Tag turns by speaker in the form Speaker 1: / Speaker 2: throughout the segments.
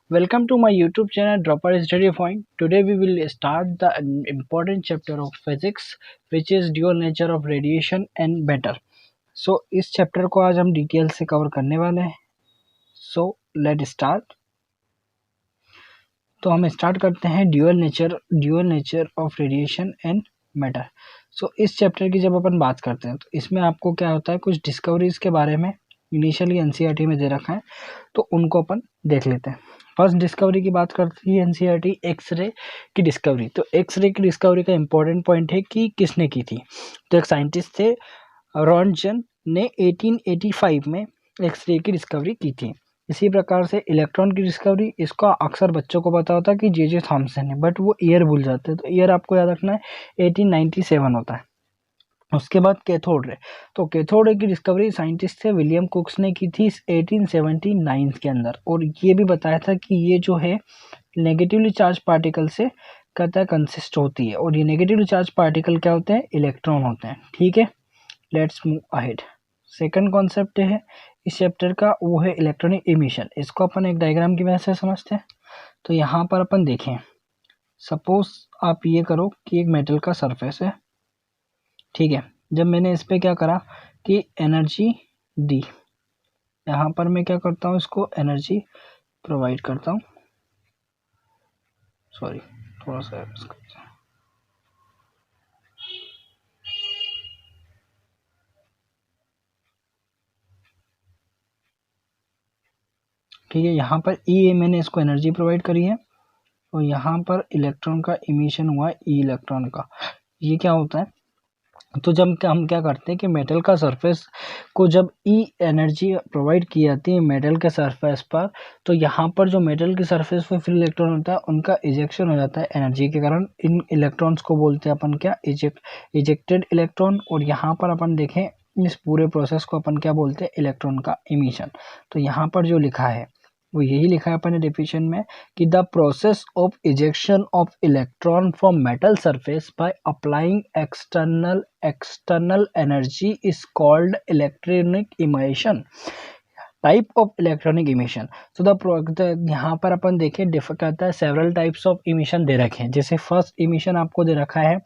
Speaker 1: Welcome to my YouTube channel Dropper Study Point. Today we will start the important chapter of physics which is dual nature of radiation and matter. So इस chapter को आज हम detail से cover करने वाले हैं. So let's start. तो हम स्टार्ट करते हैं dual nature of radiation and matter. So इस चैप्टर की जब अपन बात करते हैं तो इसमें आपको क्या होता है, कुछ डिस्कवरीज के बारे में इनिशियली एनसीईआरटी में दे रखा है तो उनको अपन देख लेते हैं. फर्स्ट डिस्कवरी की बात करती है एनसीईआरटी एक्सरे की डिस्कवरी. तो एक्सरे की डिस्कवरी का इंपॉर्टेंट पॉइंट है कि किसने की थी. तो एक साइंटिस्ट थे रॉन्टजन ने 1885 में एक्सरे की डिस्कवरी की थी. इसी प्रकार से इलेक्ट्रॉन की डिस्कवरी, इसका अक्सर बच्चों को पता होता है कि जे थॉमसन है, बट वो ईयर भूल जाते हैं. तो ईयर आपको याद रखना है 1897 होता है. उसके बाद कैथोड रे. तो कैथोड रे की डिस्कवरी साइंटिस्ट थे विलियम कुक्स ने की थी 1879 के अंदर. और ये भी बताया था कि ये जो है नेगेटिवली चार्ज पार्टिकल से कहता है कंसिस्ट होती है. और ये नेगेटिवली चार्ज पार्टिकल क्या होते हैं, इलेक्ट्रॉन होते हैं. ठीक है, let's move ahead. Second concept है इस चैप्टर का, वो है इलेक्ट्रॉनिक इमिशन. इसको अपन एक डायग्राम की वजह से समझते हैं. तो यहाँ पर अपन देखें, सपोज आप ये करो कि एक मेटल का सरफेस है. ठीक है, जब मैंने इस पर क्या करा कि एनर्जी दी, यहाँ पर मैं क्या करता हूँ, इसको एनर्जी प्रोवाइड करता हूँ. सॉरी, थोड़ा सा ठीक है. यहाँ पर ई मैंने इसको एनर्जी प्रोवाइड करी है और यहाँ पर इलेक्ट्रॉन का इमिशन हुआ है ई इलेक्ट्रॉन का. ये क्या होता है, तो जब हम क्या करते हैं कि मेटल का सरफेस को जब ई एनर्जी प्रोवाइड की जाती है मेटल के सरफेस पर, तो यहाँ पर जो मेटल के सरफेस पर फ्री इलेक्ट्रॉन होता है उनका इजेक्शन हो जाता है एनर्जी के कारण. इन इलेक्ट्रॉन्स को बोलते हैं अपन क्या, इजेक्टेड इलेक्ट्रॉन. और यहाँ पर अपन देखें इस पूरे प्रोसेस को अपन क्या बोलते हैं, इलेक्ट्रॉन का इमिशन. तो यहाँ पर जो लिखा है वो यही लिखा है अपने डेफिनेशन में कि the process of ejection of electron from metal surface by applying external energy is called electronic emission, type of electronic emission. तो यहाँ पर अपन देखें कहता है सेवरल टाइप्स ऑफ इमिशन दे रखे हैं. जैसे फर्स्ट इमिशन आपको दे रखा है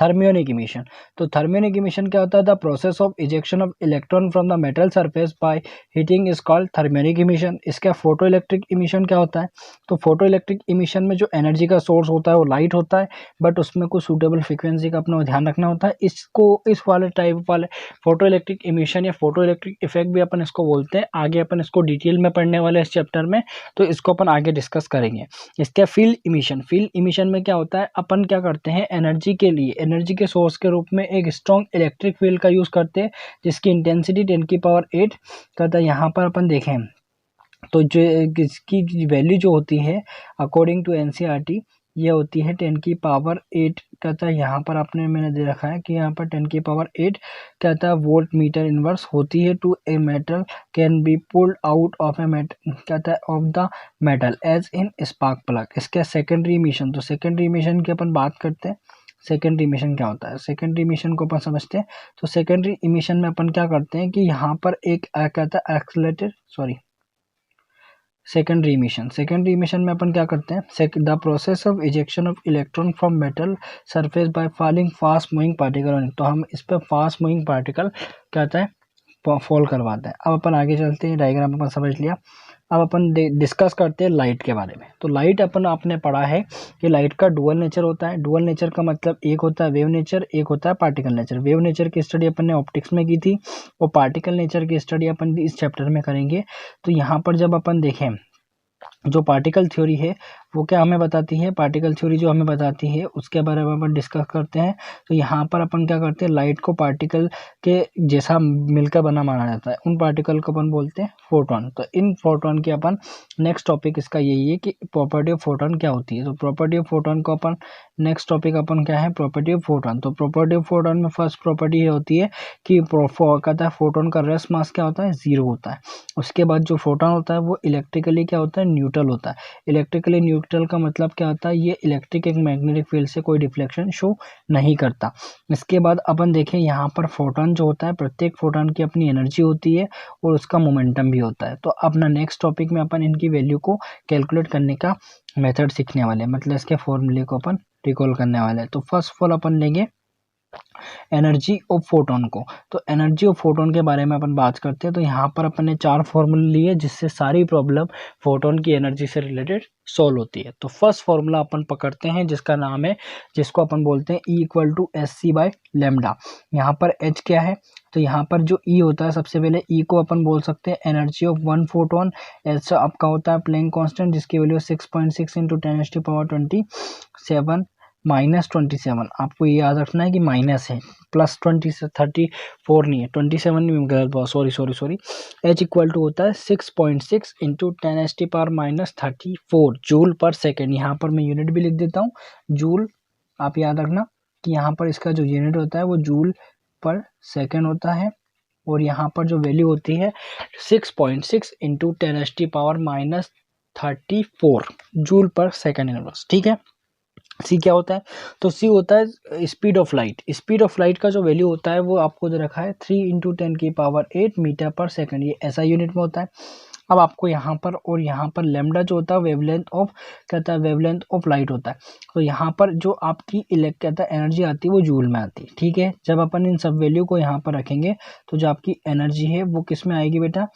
Speaker 1: थर्मियोनिक इमिशन. तो थर्मियोनिक इमिशन क्या होता है, the process of ejection of electron from the metal surface by heating is called thermionic emission. इसका फोटो इलेक्ट्रिक इमिशन क्या होता है, तो फोटो इलेक्ट्रिक इमिशन में जो एनर्जी का सोर्स होता है वो लाइट होता है, बट उसमें कुछ सूटेबल फ्रिक्वेंसी का अपना ध्यान रखना होता है. इसको इस वाले टाइप वाले फोटो इलेक्ट्रिक इमिशन या फोटो इलेक्ट्रिक इफेक्ट भी अपन इसको बोलते हैं. आगे अपन इसको डिटेल में पढ़ने वाले इस चैप्टर में, तो इसको अपन आगे डिस्कस करेंगे. इसके फील्ड इमिशन में क्या होता है, अपन क्या करते हैं एनर्जी के लिए, एनर्जी के सोर्स के रूप में एक स्ट्रॉन्ग इलेक्ट्रिक फील्ड का यूज करते हैं जिसकी इंटेंसिटी 10⁸ कहता है. यहाँ पर अपन देखें तो जो इसकी वैल्यू जो होती है अकॉर्डिंग टू एनसीईआरटी ये होती है 10⁸ कहता है. यहाँ पर आपने मैंने दे रखा है कि यहाँ पर 10⁸ कहता है वोल्ट मीटर इनवर्स होती है to a metal can be pulled out of a metal कहता है of the metal as in spark plug. इसका सेकेंडरी इमिशन, तो सेकेंडरी इमिशन की अपन बात करते हैं. सेकेंडरी इमिशन क्या होता है, सेकेंडरी इमिशन को अपन समझते हैं. तो सेकेंडरी इमिशन में अपन क्या करते हैं कि यहाँ पर एक कहता है एक्सलेटेड सेकेंडरी इमिशन में अपन क्या करते हैं, the process of ejection of electron from metal surface by fouling fast moving particle. तो हम इस पर फास्ट मूविंग पार्टिकल कहता है फॉल करवाते हैं. अब अपन आगे चलते हैं, डायग्राम अपन समझ लिया. अब अपन डिस्कस करते हैं लाइट के बारे में. तो लाइट अपन आपने पढ़ा है कि लाइट का डुअल नेचर होता है. डुअल नेचर का मतलब एक होता है वेव नेचर, एक होता है पार्टिकल नेचर. वेव नेचर की स्टडी अपन ने ऑप्टिक्स में की थी और पार्टिकल नेचर की स्टडी अपन इस चैप्टर में करेंगे. तो यहाँ पर जब अपन देखें जो पार्टिकल थ्योरी है वो क्या हमें बताती है, पार्टिकल थ्योरी जो हमें बताती है उसके बारे में अपन डिस्कस करते हैं. तो यहाँ पर अपन क्या करते हैं, लाइट को पार्टिकल के जैसा मिलकर बना माना जाता है. उन पार्टिकल को अपन बोलते हैं फोटोन. तो इन फोटोन के अपन नेक्स्ट टॉपिक इसका यही है कि प्रॉपर्टी ऑफ फोटोन क्या होती है. तो प्रॉपर्टी ऑफ फोटोन को अपन नेक्स्ट टॉपिक अपन क्या है, प्रॉपर्टी ऑफ फोटोन. तो प्रॉपर्टी ऑफ फोटोन में फर्स्ट प्रॉपर्टी ये होती है कि कहता है फोटोन का रेस्ट मास क्या होता है, 0 होता है. उसके बाद जो फोटोन होता है वो इलेक्ट्रिकली क्या होता है, न्यूट्रल होता है. इलेक्ट्रिकली न्यूट्रल का मतलब क्या होता है, ये इलेक्ट्रिक एक मैग्नेटिक फील्ड से कोई डिफ्लेक्शन शो नहीं करता। इसके बाद अपन देखें यहाँ पर फोटोन जो होता है, प्रत्येक फोटोन की अपनी एनर्जी होती है और उसका मोमेंटम भी होता है। तो अपना नेक्स्ट टॉपिक में अपन इनकी वैल्यू को कैलकुलेट करने का मेथड सीखने वाले हैं, मतलब इसके फॉर्मूले को अपन रिकॉल करने वाले हैं। तो फर्स्ट ऑफ ऑल अपन लेंगे एनर्जी ऑफ फोटोन को। तो एनर्जी ऑफ फोटोन के बारे में अपन बात करते हैं। तो यहाँ पर अपन ने 4 फॉर्मूले लिए जिससे सारी प्रॉब्लम फोटोन की एनर्जी से रिलेटेड सॉल्व होती है। तो फर्स्ट फॉर्मूला अपन पकड़ते हैं जिसका नाम है, जिसको अपन बोलते हैं E equal to SC by lambda. यहाँ पर H क्या है, तो यहाँ पर जो E होता है, सबसे पहले E को अपन बोल सकते हैं energy of one photon. H आपका होता है प्लैंक कांस्टेंट जिसकी वैल्यू 6.6 इंटू 10⁻27 -27। आपको ये याद रखना है कि माइनस है, प्लस 34 नहीं है, 27 नहीं, गलत बात, सॉरी। H इक्वल टू होता है 6.6 इंटू 10⁻34 जूल पर सेकेंड। यहाँ पर मैं यूनिट भी लिख देता हूँ, जूल। आप याद रखना कि यहाँ पर इसका जो यूनिट होता है वो जूल पर सेकेंड होता है, और यहाँ पर जो वैल्यू होती है 6.6 इंटू 10⁻34 जूल पर सेकेंड इनवर्स। ठीक है, सी क्या होता है, तो सी होता है speed of light. Speed of light का जो वैल्यू होता है वो आपको जो रखा है 3 इंटू 10⁸ मीटर पर सेकेंड, ये ऐसा यूनिट में होता है। अब आपको यहाँ पर और यहाँ पर लेमडा जो होता है वेवलेंथ ऑफ, कहता है वेवलेंथ ऑफ लाइट होता है। तो यहाँ पर जो आपकी कहता है एनर्जी आती है वो जूल में आती है। ठीक है, जब अपन इन सब वैल्यू को यहाँ पर रखेंगे तो जो आपकी एनर्जी है वो किस में आएगी बेटा,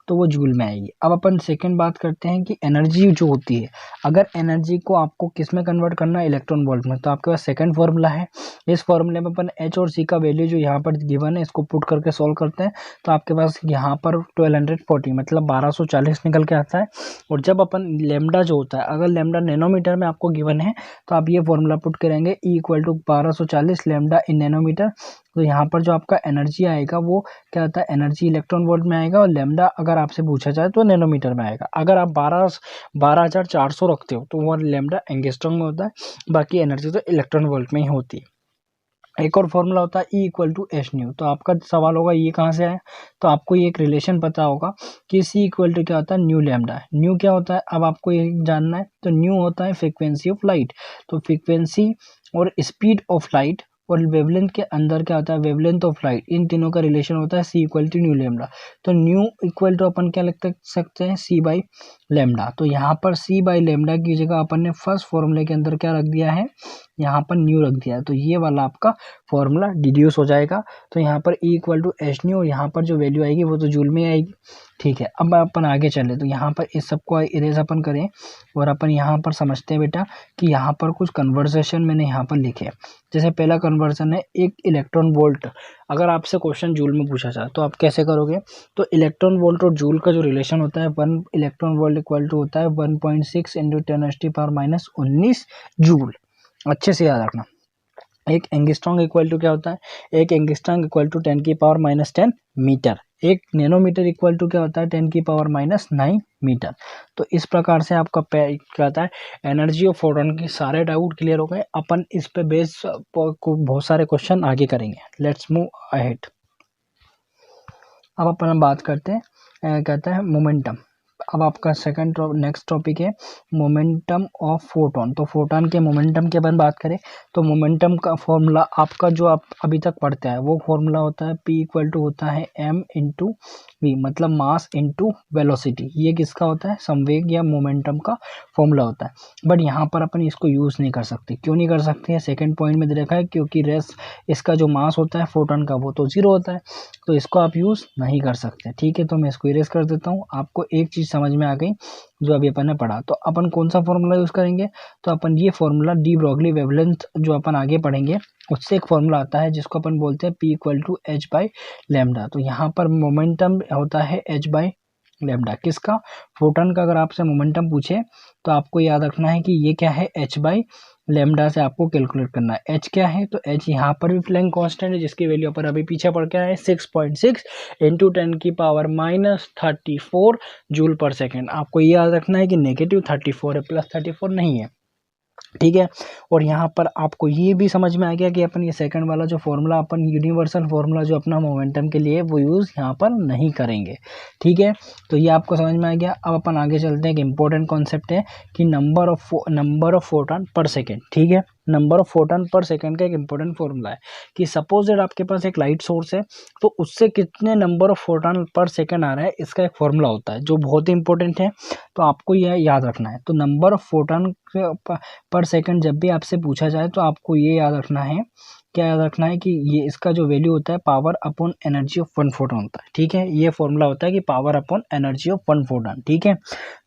Speaker 1: तो वो जूल में आएगी। अब अपन सेकंड बात करते हैं कि एनर्जी जो होती है, अगर एनर्जी को आपको किस में कन्वर्ट करना है, इलेक्ट्रॉन वोल्ट में, तो आपके पास सेकंड फॉर्मूला है। इस फॉर्मूले में अपन H और C का वैल्यू जो यहाँ पर गिवन है इसको पुट करके सॉल्व करते हैं। तो आपके पास यहाँ पर 1240 मतलब 1240 निकल के आता है। और जब अपन लेमडा जो होता है, अगर लेमडा नैनोमीटर में आपको गिवन है तो आप ये फॉर्मूला पुट करेंगे E equal to 1240 lambda in nanometer. तो यहाँ पर जो आपका एनर्जी आएगा वो क्या होता है, एनर्जी इलेक्ट्रॉन वोल्ट में आएगा, और लेमडा अगर आपसे पूछा जाए तो नैनोमीटर में आएगा। अगर आप 12,400 रखते हो तो वो लेमडा एंगस्ट्रॉम में होता है, बाकी एनर्जी तो इलेक्ट्रॉन वोल्ट में ही होती है। एक और फॉर्मूला होता है E equal to H nu. तो आपका सवाल होगा ये कहाँ से आया, तो आपको ये एक रिलेशन पता होगा कि C इक्वल टू क्या होता है, न्यू लेमडा। न्यू क्या होता है, अब आपको ये जानना है। तो न्यू होता है फ्रीक्वेंसी ऑफ लाइट। तो फ्रीक्वेंसी और स्पीड ऑफ लाइट और वेवलेंथ के अंदर क्या होता है, वेवलेंथ ऑफ लाइट, इन तीनों का रिलेशन होता है C equal to nu lambda. तो न्यू इक्वल टू अपन क्या लिख सकते हैं, C बाई लेमडा। तो यहाँ पर C बाई लेमडा की जगह अपन ने फर्स्ट फॉर्मूले के अंदर क्या रख दिया है, यहाँ पर न्यू रख दिया है। तो ये वाला आपका फॉर्मूला डिड्यूस हो जाएगा। तो यहाँ पर E equal to H nu, और यहाँ पर जो वैल्यू आएगी वो तो जूल में आएगी। ठीक है, अब अपन आगे चले तो यहाँ पर इस सबको इरेज अपन करें और अपन यहाँ पर समझते हैं बेटा कि यहाँ पर कुछ कन्वर्सेशन मैंने यहाँ पर लिखे। जैसे पहला कन्वर्जन है, एक इलेक्ट्रॉन वोल्ट। अगर आपसे क्वेश्चन जूल में पूछा जाए तो आप कैसे करोगे, तो इलेक्ट्रॉन वोल्ट और जूल का जो रिलेशन होता है, 1 इलेक्ट्रॉन वोल्ट इक्वल टू होता है 1.6 इंटू 10⁻⁻19 जूल। अच्छे से याद रखना। एक एंगस्ट्रॉम इक्वल टू क्या होता है, एक एंगस्ट्रॉम इक्वल टू 10⁻⁻10 मीटर। एक नैनोमीटर इक्वल टू क्या होता है, 10⁻⁹ मीटर। तो इस प्रकार से आपका क्या होता है, एनर्जी ऑफ फोटोन के सारे डाउट क्लियर हो गए। अपन इस पे बेस बहुत सारे क्वेश्चन आगे करेंगे। Let's move ahead. अब अपन बात करते हैं कहता है मोमेंटम। अब आपका सेकंड नेक्स्ट टॉपिक है मोमेंटम ऑफ फोटोन। तो फोटोन के मोमेंटम के बारे में बात करें तो मोमेंटम का फॉर्मूला आपका जो आप अभी तक पढ़ते हैं वो फॉर्मूला होता है P इक्वल टू होता है m इंटू वी, मतलब मास इंटू वेलोसिटी। ये किसका होता है, संवेग या मोमेंटम का फॉर्मूला होता है। बट यहाँ पर अपन इसको यूज़ नहीं कर सकते। क्यों नहीं कर सकते हैं, सेकेंड पॉइंट में देखा है, क्योंकि रेस इसका जो मास होता है फोटोन का वो तो 0 होता है, तो इसको आप यूज़ नहीं कर सकते। ठीक है, तो मैं इसको इरेज कर देता हूँ। आपको एक चीज़ समझ में आ गई जो अभी अपन ने पढ़ा। तो अपन कौन सा फॉर्मूला यूज़ करेंगे, तो अपन ये फॉर्मूला डी ब्रॉगली वेवलेंथ जो अपन आगे पढ़ेंगे उससे एक फॉर्मूला आता है जिसको अपन बोलते हैं P equal to H by lambda. तो यहाँ पर मोमेंटम होता है h बाई लेमडा, किसका, फोटोन का। अगर आपसे मोमेंटम पूछे तो आपको याद रखना है कि ये क्या है, h बाई लेमडा से आपको कैलकुलेट करना है। h क्या है, तो h यहाँ पर भी प्लैंक कांस्टेंट है जिसकी वैल्यू पर अभी पीछे पड़ के आए 6.6 इंटू 10⁻⁻34 जूल पर सेकेंड। आपको ये याद रखना है कि -34 है, +34 नहीं है। ठीक है। और यहाँ पर आपको ये भी समझ में आ गया कि अपन ये सेकंड वाला जो फॉर्मूला, अपन यूनिवर्सल फॉर्मूला जो अपना मोमेंटम के लिए वो यूज़ यहाँ पर नहीं करेंगे। ठीक है, तो ये आपको समझ में आ गया। अब अपन आगे चलते हैं। एक इंपॉर्टेंट कॉन्सेप्ट है कि नंबर ऑफ फोटॉन पर सेकेंड। ठीक है, नंबर ऑफ फोटॉन पर सेकेंड का एक इंपॉर्टेंट फॉर्मूला है कि सपोज दैट आपके पास एक लाइट सोर्स है, तो उससे कितने नंबर ऑफ फोटॉन पर सेकेंड आ रहा है, इसका एक फॉर्मूला होता है जो बहुत ही इंपॉर्टेंट है। तो आपको यह याद रखना है। तो नंबर ऑफ फोटॉन पर सेकंड जब भी आपसे पूछा जाए तो आपको ये याद रखना है, क्या याद रखना है कि ये इसका जो वैल्यू होता है power upon energy of one photon होता है। ठीक है, ये फॉर्मूला होता है कि power upon energy of one photon. ठीक है,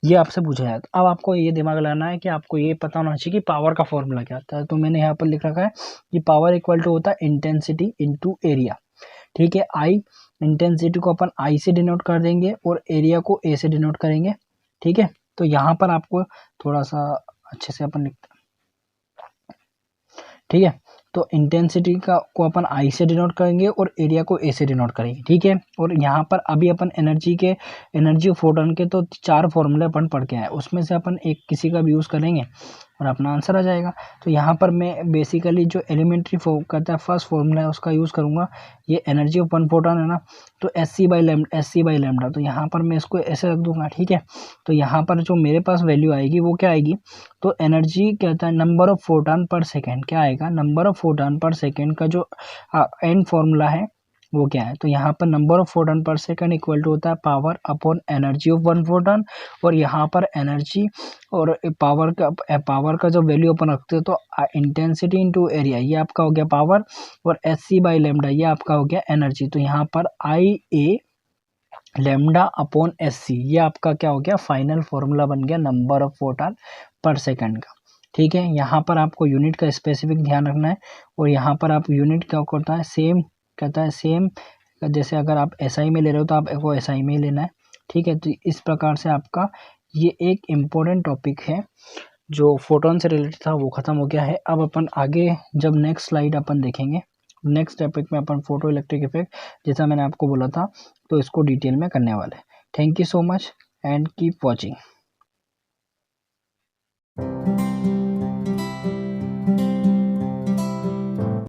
Speaker 1: ये आपसे पूछा जाए तो अब आपको ये दिमाग लगाना है कि आपको ये पता होना चाहिए कि पावर का फॉर्मूला क्या होता है। तो मैंने यहाँ पर लिख रखा है कि पावर इक्वल टू होता है इंटेंसिटी इंटू एरिया। ठीक है, आई इंटेंसिटी को अपन आई से डिनोट कर देंगे और एरिया को ए से डिनोट करेंगे। ठीक है, तो यहाँ पर आपको थोड़ा सा अच्छे से अपन लिखते हैं। ठीक है, तो इंटेंसिटी का को अपन आई से डिनोट करेंगे और एरिया को ए से डिनोट करेंगे। ठीक है, और यहाँ पर अभी अपन एनर्जी ऑफ फोटॉन के तो 4 फॉर्मूले अपन पढ़ के आए, उसमें से अपन एक किसी का भी यूज़ करेंगे और अपना आंसर आ जाएगा। तो यहाँ पर मैं बेसिकली जो एलिमेंट्री कहता है फर्स्ट फॉर्मूला है उसका यूज़ करूँगा। ये एनर्जी ऑफ वन फोटॉन है ना, तो एस सी बाई लैम्डा। तो यहाँ पर मैं इसको ऐसे रख दूंगा। ठीक है, तो यहाँ पर जो मेरे पास वैल्यू आएगी वो क्या आएगी, तो एनर्जी कहता है नंबर ऑफ फोटॉन पर सेकेंड, क्या आएगा, नंबर ऑफ फोटॉन पर सेकेंड का जो एंड फॉर्मूला है वो क्या है। तो यहाँ पर नंबर ऑफ फोटॉन पर सेकंड इक्वल टू होता है power upon energy of one photon. और यहाँ पर एनर्जी और पावर का जो वैल्यू अपन रखते हैं तो इंटेंसिटी इनटू एरिया, ये आपका हो गया पावर, और एस सी बाई लेमडा ये आपका हो गया एनर्जी। तो यहाँ पर आई ए लेमडा अपॉन एस सी ये आपका क्या हो गया, फाइनल फॉर्मूला बन गया नंबर ऑफ फोटॉन पर सेकंड का। ठीक है, यहाँ पर आपको यूनिट का स्पेसिफिक ध्यान रखना है। और यहाँ पर आप यूनिट क्या करता है, सेम कहता है सेम, जैसे अगर आप एसआई में ले रहे हो तो आपको एसआई में ही लेना है। ठीक है, तो इस प्रकार से आपका ये एक इम्पोर्टेंट टॉपिक है जो फोटोन से रिलेटेड था वो ख़त्म हो गया है। अब अपन आगे जब नेक्स्ट स्लाइड अपन देखेंगे, नेक्स्ट टॉपिक में अपन फोटो इलेक्ट्रिक इफेक्ट जैसा मैंने आपको बोला था तो इसको डिटेल में करने वाले हैं। Thank you so much and keep watching.